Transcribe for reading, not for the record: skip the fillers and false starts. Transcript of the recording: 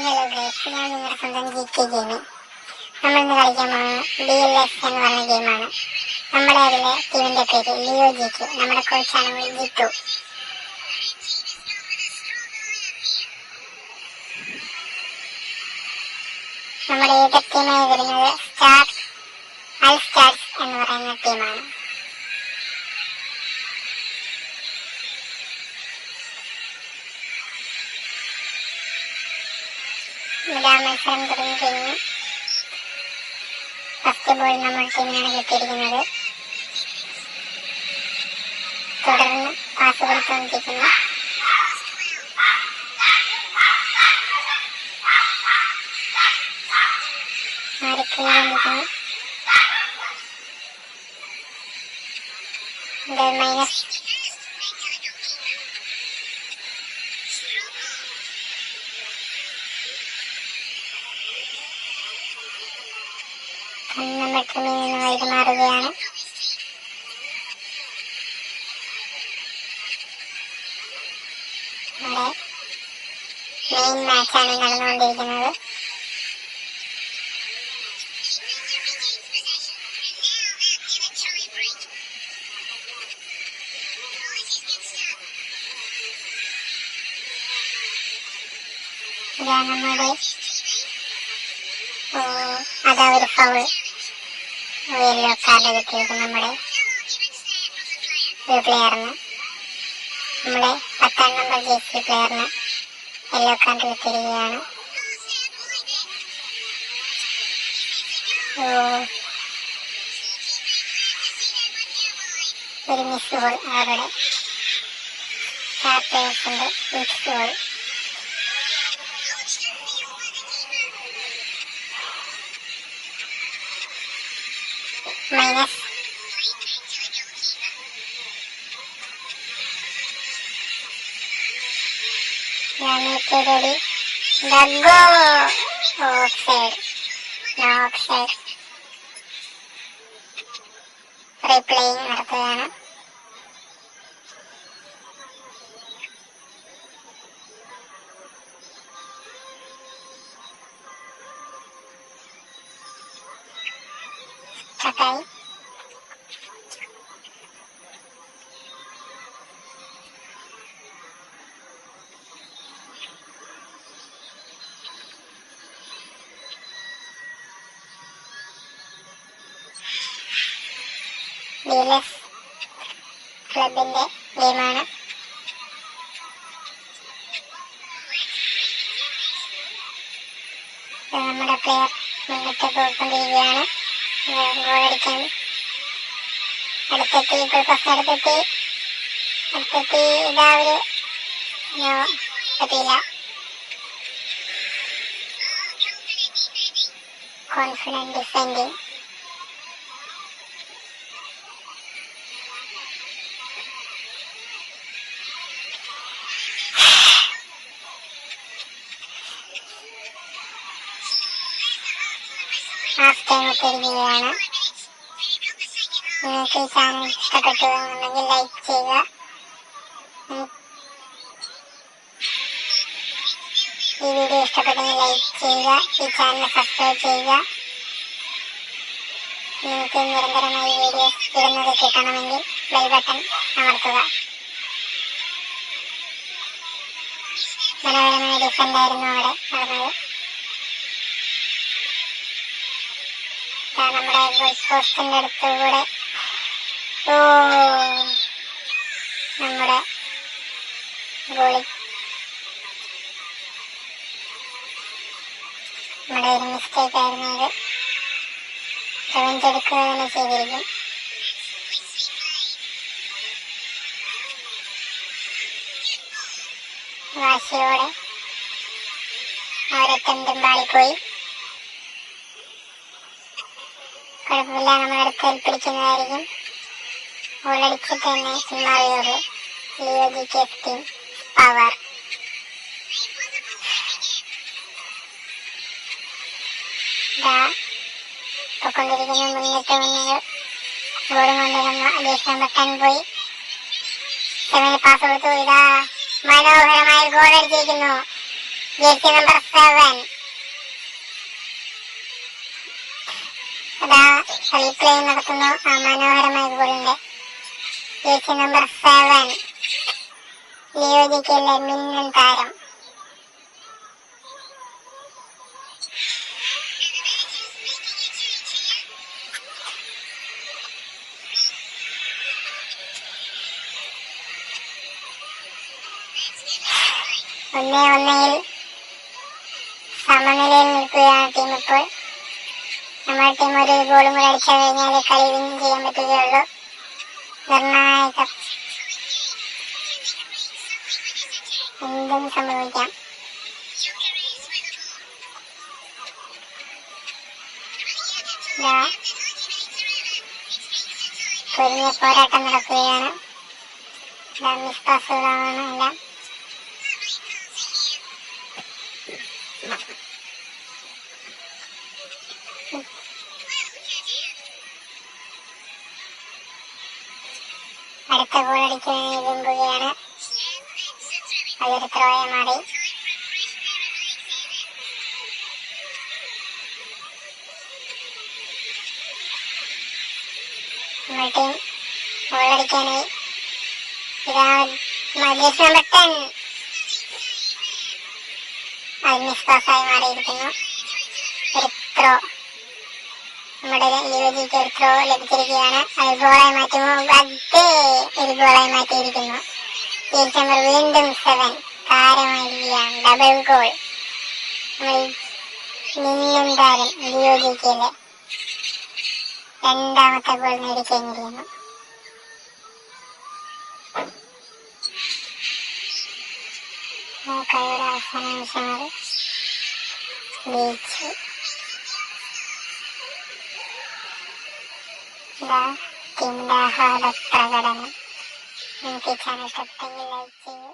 Hello guys, ഞാൻ നിങ്ങളുടെ സ്വന്തം GK ഗെയിമിംഗ്. നമ്മളിന്ന് കളിക്കാൻ പോകുന്നത് DLS എന്ന് പറഞ്ഞ ഗെയിമാണ്. നമ്മുടെ അതിലെ ടീമിന്റെ പേര് ലിയോ GK. നമ്മുടെ കോച്ചാണ് ജിത്തു. നമ്മുടെ എതിർ ടീമായി വരുന്നത് അൽ സ്റ്റാർസ് എന്ന് പറയുന്ന ടീമാണ്. മത്സരം തുടങ്ങിക്കഴിഞ്ഞു. ഫസ്റ്റ് ബോൾ നമ്മൾ ടീമിനാണ് കിട്ടിയിരിക്കുന്നത്. തുടർന്ന് പാസ് കൊടുത്തുകൊണ്ടിരിക്കുന്നു. മാറിക്കൊണ്ടിരിക്കുന്നു. മൈനസ് നമ്മൾ ടീമിൽ നിന്ന് വൈകുമാറുകയാണ്. നമ്മുടെ മെയിൻ മാച്ചാണ് നടന്നുകൊണ്ടിരിക്കുന്നത്. ഇതാ നമ്മുടെ അതാ ഒരു ഫൗൾ, യെല്ലോ കാർഡ് കിട്ടിയത് നമ്മുടെ ഒരു പ്ലെയറിന്. നമ്മുടെ 10ാം നമ്പർ ജേഴ്സി പ്ലെയറിന് യെല്ലോ കാർഡ് കിട്ടിയിരിക്കുകയാണ്. ഒരു മിസ് ഗോൾ, അവരുടെ സ്റ്റാർ പ്ലേയേഴ്സിന്റെ മിസ് ഗോൾ. മൈനസ് റീപ്ലേയിങ് നടത്തുകയാണ്. ചക്കായി DLS ക്ലബിന്റെ ഗെയിമാണ്. നമ്മുടെ പ്ലെയർ മുന്നിട്ട് പോയിക്കൊണ്ടിരിക്കുകയാണ്. ഗോളടിക്കാൻ അടുത്തെത്തി. ഇതാ ഒരു പറ്റിയില്ല. Confident defending. ഹാഫ് ടൈം എത്തിയിരിക്കുകയാണ്. നിങ്ങൾക്ക് ഈ ചാനൽ ഇഷ്ടപ്പെട്ടു എന്നുണ്ടെങ്കിൽ ലൈക്ക് ചെയ്യുക. ഈ വീഡിയോ ഇഷ്ടപ്പെട്ടെങ്കിൽ ലൈക്ക് ചെയ്യുക. ഈ ചാനൽ സബ്സ്ക്രൈബ് ചെയ്യുക. നിങ്ങൾക്ക് നിരന്തരമായി വീഡിയോസ് ഇടുന്നത് കിട്ടണമെങ്കിൽ ബെൽ ബട്ടൺ അമർത്തുക. മനോഹരമായ ഡിഫൻഡായിരുന്നു അവിടെ നടന്നത്. നമ്മുടെ ഗോൾ പോസ്റ്റിന്റെ അടുത്തുകൂടെ നമ്മുടെ ഗോളി നമ്മുടെ ഒരു മിസ്റ്റേക്ക് ആയിരുന്നു. ഇത് റിവെഞ്ച് എടുക്കുക തന്നെ ചെയ്തിരിക്കും. വാശിയോടെ അവരെത്തും പാളിപ്പോയി. കുഴപ്പമില്ല, നമ്മളടുത്ത് ഏൽപ്പിടിക്കുന്നതായിരിക്കും. ഗോളടിച്ചിട്ട് തന്നെ പിന്മാറിയുള്ളൂ. Leo GK team power. പൊക്കൊണ്ടിരിക്കുന്ന മുന്നിട്ട് ഗോളും കൊണ്ട് നമ്മൾ ദേശം വെക്കാൻ പോയി. പാസ് കൊടുത്തു. ഇതാ മനോഹരമായ ഗോൾ അടിച്ചിരിക്കുന്നു. Jersey number 7. അതാ റീപ്ലേ നടത്തുന്നു ആ മനോഹരമായ ഗോളിന്റെ. ജേഴ്സി നമ്പർ 7 ലിയോജിക്കിലെ മിന്നൽ താരം. ഒന്നേ ഒന്നയിൽ സമനിലയിൽ നിൽക്കുകയാണ് ടീം ഇപ്പോൾ. നമ്മുടെ ടീം ഒരു ഗോളും കൂടെ അടിച്ചു കഴിഞ്ഞാൽ കളി വിൻ ചെയ്യാൻ പറ്റുകയുള്ളൂ. നിർണായകം, എന്തും സംഭവിക്കാം. പൊരിഞ്ഞ പോരാട്ടം നടക്കുകയാണ്. മിസ് പാസുകളാണ് എല്ലാം. അടുത്ത ഗോൾ അടിക്കാൻ വിരുമ്പുകയാണ്. അതൊരു ത്രോയെ മാറി. നമ്മുടെ ടീം ഗോൾ അടിക്കാനായി. ഇതാ ജേഴ്സി നമ്പർ 10 അത് മിസ് പാസ്സായി മാറിയിരിക്കുന്നു. ഒരു ത്രോ, നമ്മുടെ ലിയോജിക്ക് ഒരു ത്രോ ലഭിച്ചിരിക്കുകയാണ്. അത് ഗോളായി മാറ്റുമോ? അതേ, ഒരു ഗോളായി മാറ്റിയിരിക്കുന്നു. ജേഴ്സി നമ്പർ വീണ്ടും 7 താരമായിരിക്കുകയാണ്. Double goal. മിന്നും താരം ലിയോജിക്കിലെ രണ്ടാമത്തെ ഗോൾ നേടിക്കഴിഞ്ഞിരിക്കുന്നു. കളിയുടെ അവസാന നിമിഷങ്ങൾ ജയിച്ചു. ടീമിന്റെ ആഹ്ലാദ പ്രകടനം. നിങ്ങൾക്ക് ഈ ചാനൽ ഇഷ്ടപ്പെട്ടെങ്കിൽ ലൈക്ക് ചെയ്യൂ.